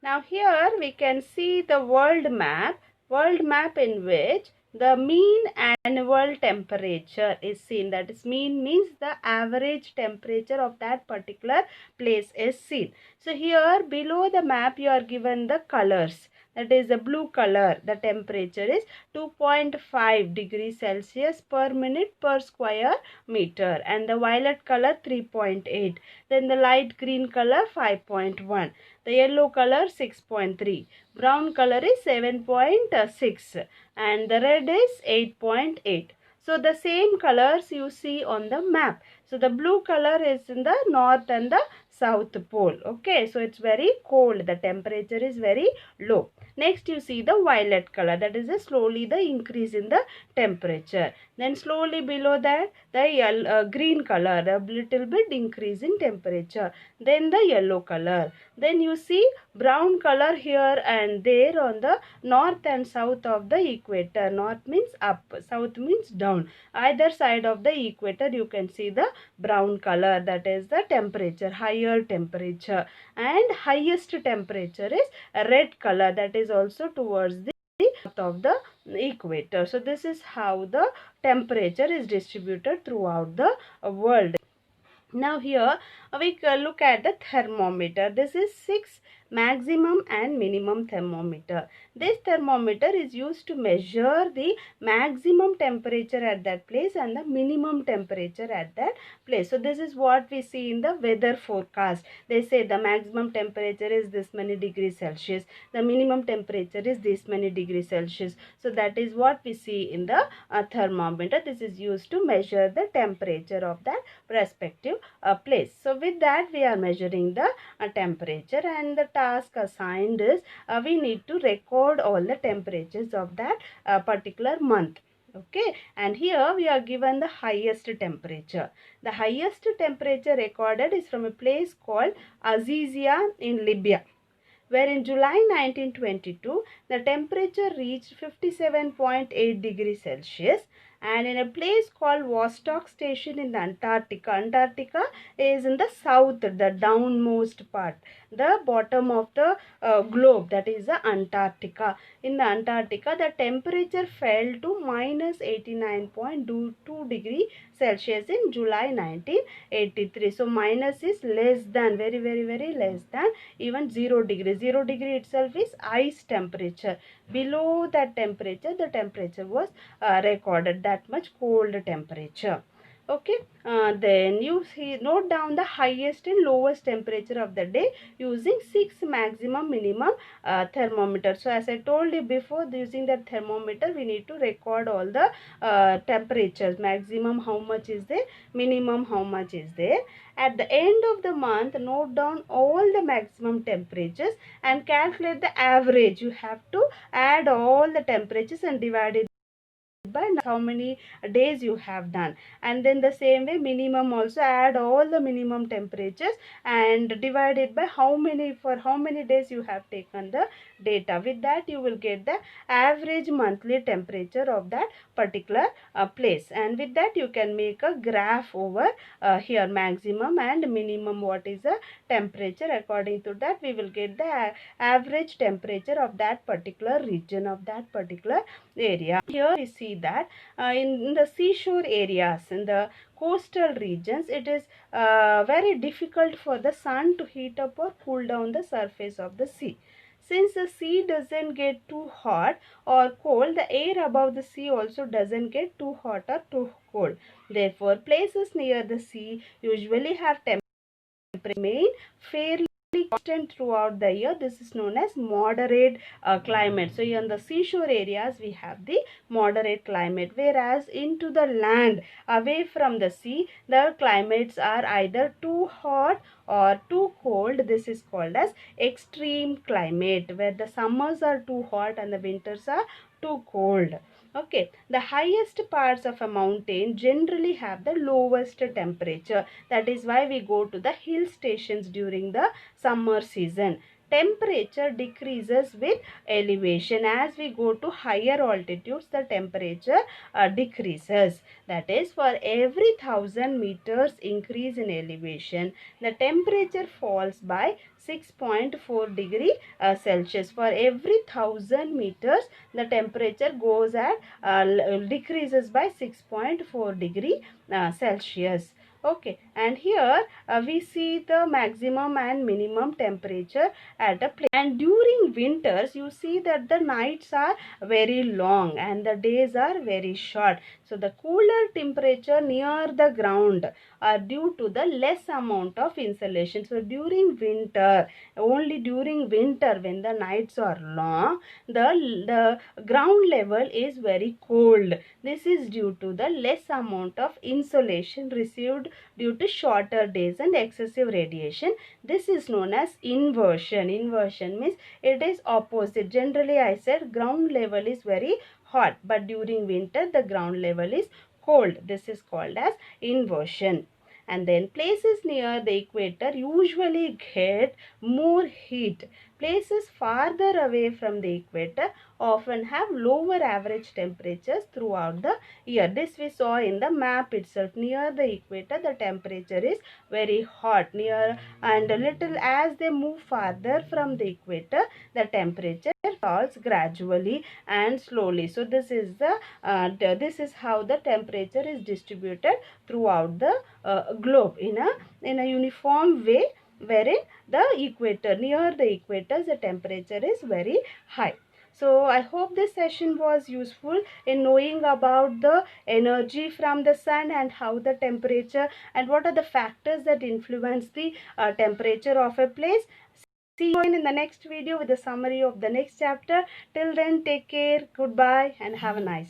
Now here we can see the world map in which the mean annual temperature is seen. That is, mean means the average temperature of that particular place is seen. So here below the map you are given the colors. That is the blue color. The temperature is 2.5 degrees Celsius per minute per square meter, and the violet color 3.8. Then the light green color 5.1. The yellow color 6.3. Brown color is 7.6 and the red is 8.8. So the same colors you see on the map. So the blue color is in the north and the south pole. Okay, so it's very cold. The temperature is very low. Next you see the violet color. That is slowly the increase in the temperature. Then slowly below that the green color, a little bit increase in temperature. Then the yellow color. Then you see brown color here and there on the north and south of the equator. North means up, south means down. Either side of the equator you can see the brown color. That is the temperature, higher temperature. And highest temperature is a red color. That is also towards the north of the equator. So this is how the temperature is distributed throughout the world. Now here we look at the thermometer. This is 6 maximum and minimum thermometer. This thermometer is used to measure the maximum temperature at that place and the minimum temperature at that place. So this is what we see in the weather forecast. They say the maximum temperature is this many degrees Celsius. The minimum temperature is this many degrees Celsius. So that is what we see in the thermometer. This is used to measure the temperature of that respective place. So with that we are measuring the temperature, and the task assigned is we need to record all the temperatures of that particular month. Okay, and here we are given the highest temperature. The highest temperature recorded is from a place called Azizia in Libya, where in July 1922 the temperature reached 57.8 degrees Celsius, and in a place called Vostok Station in the Antarctica. Antarctica is in the south, the downmost part, the bottom of the globe, that is the Antarctica. In the Antarctica, the temperature fell to minus 89.2 degrees Celsius in July 1983. So minus is less than, very less than even 0 degree. 0 degree itself is ice temperature. Below that temperature, the temperature was recorded, that much cold temperature. Okay, then you see, note down the highest and lowest temperature of the day using 6 maximum minimum thermometer. So as I told you before, using that thermometer we need to record all the temperatures. Maximum how much is there, minimum how much is there. At the end of the month, note down all the maximum temperatures and calculate the average. You have to add all the temperatures and divide it by how many days you have done, and then the same way minimum also, add all the minimum temperatures and divide it by how many days you have taken the data. With that you will get the average monthly temperature of that particular place, and with that you can make a graph over here, maximum and minimum, what is the temperature. According to that we will get the average temperature of that particular region, of that particular area. Here we see that in the seashore areas, in the coastal regions, it is very difficult for the sun to heat up or cool down the surface of the sea. Since the sea doesn't get too hot or cold, the air above the sea also doesn't get too hot or too cold. Therefore, places near the sea usually have temperature remain fairly constant throughout the year. This is known as moderate climate. So in the seashore areas we have the moderate climate, whereas into the land away from the sea the climates are either too hot or too cold. This is called as extreme climate, where the summers are too hot and the winters are too cold. Okay, the highest parts of a mountain generally have the lowest temperature. That is why we go to the hill stations during the summer season. temperature decreases with elevation. As we go to higher altitudes, the temperature decreases. That is, for every 1000 meters increase in elevation, the temperature falls by 6.4 degree Celsius. For every 1000 meters, the temperature goes at decreases by 6.4 degree Celsius. Okay, and here we see the maximum and minimum temperature at a place. And during winters, you see that the nights are very long and the days are very short. So the cooler temperature near the ground are due to the less amount of insulation. So during winter, only during winter, when the nights are long, the ground level is very cold. This is due to the less amount of insulation received due to shorter days and excessive radiation. This is known as inversion. Inversion means it is opposite. Generally, I said ground level is very hot, but during winter the ground level is cold. This is called as inversion. And then places near the equator usually get more heat. Places farther away from the equator often have lower average temperatures throughout the year. This we saw in the map itself. Near the equator, the temperature is very hot. Near and a little as they move farther from the equator, the temperature falls gradually and slowly. So this is this is how the temperature is distributed throughout the globe in a uniform way, wherein the equator, near the equator, the temperature is very high. So I hope this session was useful in knowing about the energy from the sun and how the temperature and what are the factors that influence the temperature of a place. See you in the next video with a summary of the next chapter. Till then, take care, goodbye, and have a nice day.